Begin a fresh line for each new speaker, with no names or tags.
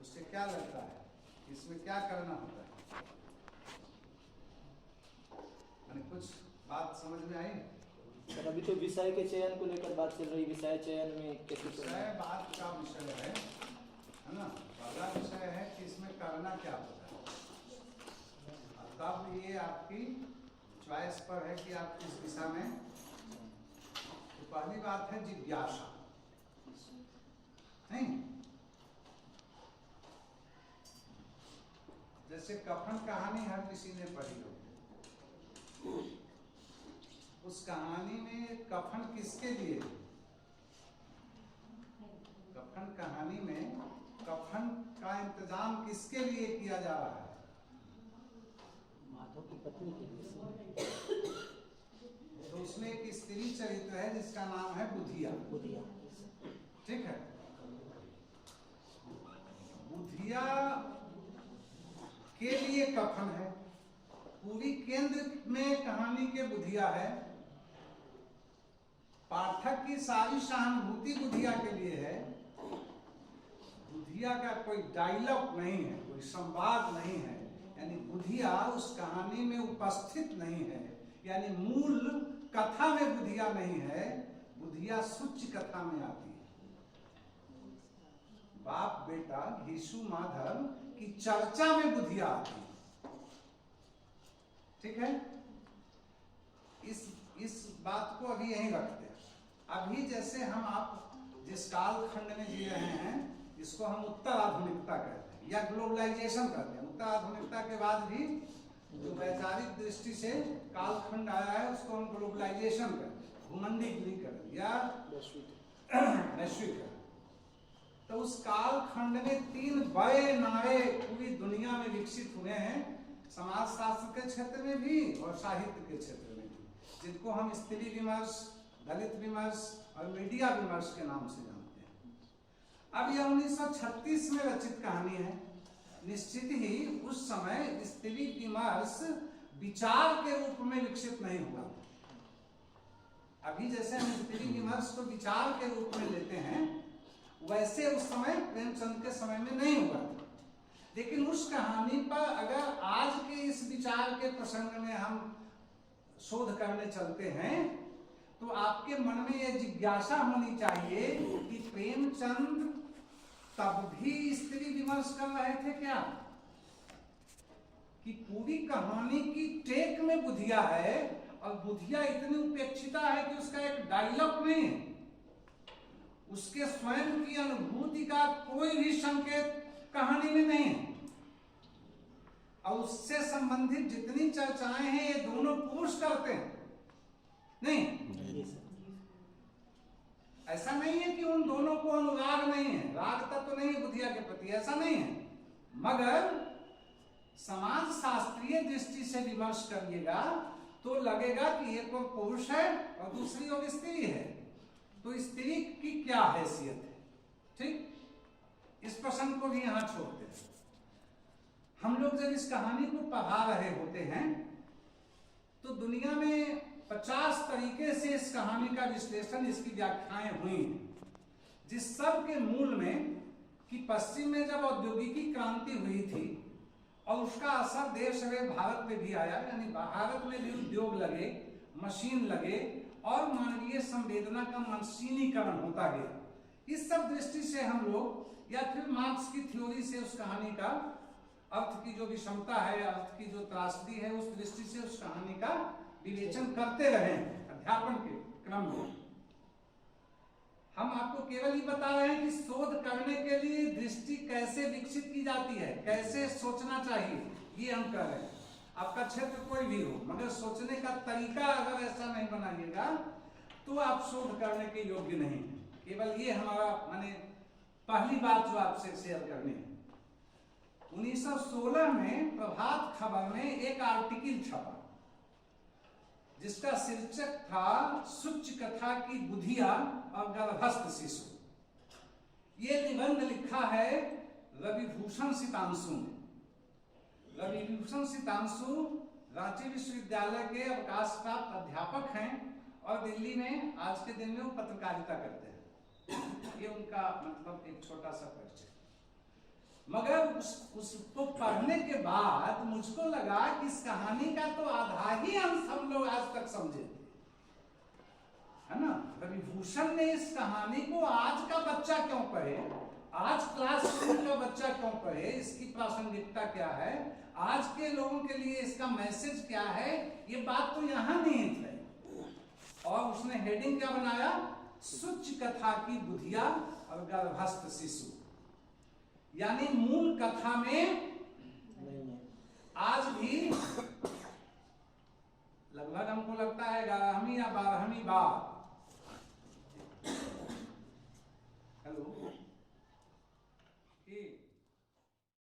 उससे क्या लगता है, इसमें क्या करना होता है? मैंने कुछ बात समझ में आई?
सर अभी तो विषय के चयन को लेकर बात चल रही, विषय चयन में कैसे
विषय बात का विषय है ना। पहला विषय है कि इसमें करना क्या होता है, तब ये आपकी चॉइस पर है कि आप किस दिशा में। तो पहली बात है जिज्ञासा, नहीं? जैसे कफन कहानी हर किसी ने पढ़ी हो, उस कहानी में कफन किसके लिए? कफन कहानी में कफन का इंतजाम किसके लिए किया जा रहा है?
माधव की पत्नी के लिए।
तो उसमें एक स्त्री चरित्र है जिसका नाम है बुधिया। ठीक है, बुधिया के लिए कफन है, पूरी केंद्र में कहानी के बुधिया है, पाठक की सारी सहानुभूति बुधिया के लिए है। बुधिया का कोई डायलॉग नहीं है, कोई संवाद नहीं है, यानी बुधिया उस कहानी में उपस्थित नहीं है, यानी मूल कथा में बुधिया नहीं है, बुधिया सूच्य कथा में आती है। बाप बेटा घीसू माधव की चर्चा में बुधिया आती है। ठीक है, इस बात को अभी यहीं रखते हैं। अभी जैसे हम आप जिस काल खंड में जी रहे हैं, इसको हम उत्तर आधुनिकता कहते हैं या ग्लोबलाइजेशन कहते हैं। उत्तर आधुनिकता के बाद भी जो वैचारिक दृष्टि से कालखंड आया है उसको हम ग्लोबलाइजेशन कहते हैं, भूमंडलीकरण या वैश्वीकरण। तो उस कालखंड में 3 बड़े नारे पूरी दुनिया में विकसित हुए हैं, समाजशास्त्र के क्षेत्र में भी और साहित्य के क्षेत्र में भी, जिनको हम स्त्री विमर्श, दलित विमर्श और मीडिया विमर्श के नाम से जानते हैं। अब यह 1936 में रचित कहानी है। निश्चित ही उस समय स्त्री विमर्श विचार के रूप में विकसित नहीं हुआ। अभी जैसे हम स्त्री विमर्श को विचार के रूप में लेते हैं, वैसे उस समय प्रेमचंद के समय में नहीं हुआ था। लेकिन उस कहानी पर अगर आज के इस विचार के प्रसंग में हम शोध करने चलते हैं, तो आपके मन में यह जिज्ञासा होनी चाहिए कि प्रेमचंद तब भी स्त्री विमर्श कर रहे थे क्या? कि पूरी कहानी की टेक में बुधिया है और बुधिया इतनी उपेक्षिता है कि उसका एक डायलॉग नहीं है, उसके स्वयं की अनुभूति का कोई भी संकेत कहानी में नहीं है, और उससे संबंधित जितनी चर्चाएं हैं ये दोनों पुरुष करते हैं। नहीं, ऐसा नहीं है कि उन दोनों को अनुराग नहीं है, राग तत्व नहीं है बुधिया के प्रति, ऐसा नहीं है। मगर समाज शास्त्रीय दृष्टि से विमर्श करिएगा तो लगेगा कि एक और पुरुष है और दूसरी और स्त्री है, तो स्त्री की क्या हैसियत है? ठीक, इस प्रसंग को भी यहां छोड़ते हैं। हम लोग जब इस कहानी को पढ़ा रहे होते हैं तो दुनिया में 50 तरीके से इस कहानी का विश्लेषण, इसकी व्याख्याएं हुई हैं, जिस सब के मूल में कि पश्चिम में जब औद्योगिकी क्रांति हुई थी और उसका असर देश में भारत में भी आया, यानी भारत में भी उद्योग लगे, मशीन लगे और मानवीय संवेदना का मशीनीकरण होता गया। इस सब दृष्टि से हम लोग, या फिर मार्क्स की थ्योरी से उस कहानी का अर्थ की जो विषमता है, अर्थ की जो त्रासदी है, उस दृष्टि से उस कहानी का विवेचन करते रहे अध्यापन के क्रम में। हम आपको केवल ये बता रहे हैं कि शोध करने के लिए दृष्टि कैसे विकसित की जाती है, कैसे सोचना चाहिए, ये हम कर रहे हैं। आपका क्षेत्र कोई भी हो, मगर सोचने का तरीका अगर ऐसा नहीं बनाइएगा तो आप शोध करने के योग्य नहीं है। केवल ये हमारा माने पहली बात जो आपसे शेयर करनी है। 1916 में प्रभात खबर में एक आर्टिकल छपा जिसका शीर्षक था सूच्य कथा की बुधिया और गर्भस्थ शिशु। ये निबंध लिखा है रविभूषण सितांशु ने। रविभूषण सितांशु रांची विश्वविद्यालय के अवकाश प्राप्त अध्यापक हैं और दिल्ली में आज के दिन में वो पत्रकारिता करते हैं। ये उनका मतलब एक छोटा सा परिचय। मगर उसको पढ़ने के बाद मुझको लगा कि इस कहानी का तो आधा ही अंश हम लोग आज तक समझे थे, है ना। विभूषण ने इस कहानी को आज का बच्चा क्यों पढ़े, आज क्लास 2 का बच्चा क्यों पढ़े, इसकी प्रासंगिकता क्या है, आज के लोगों के लिए इसका मैसेज क्या है, ये बात तो यहां निहित है। और उसने हेडिंग क्या बनाया, सुच कथा की बुधिया और गर्भस्थ शिशु, यानी मूल कथा में आज भी लगभग हमको लगता है 11वीं या 12वीं बार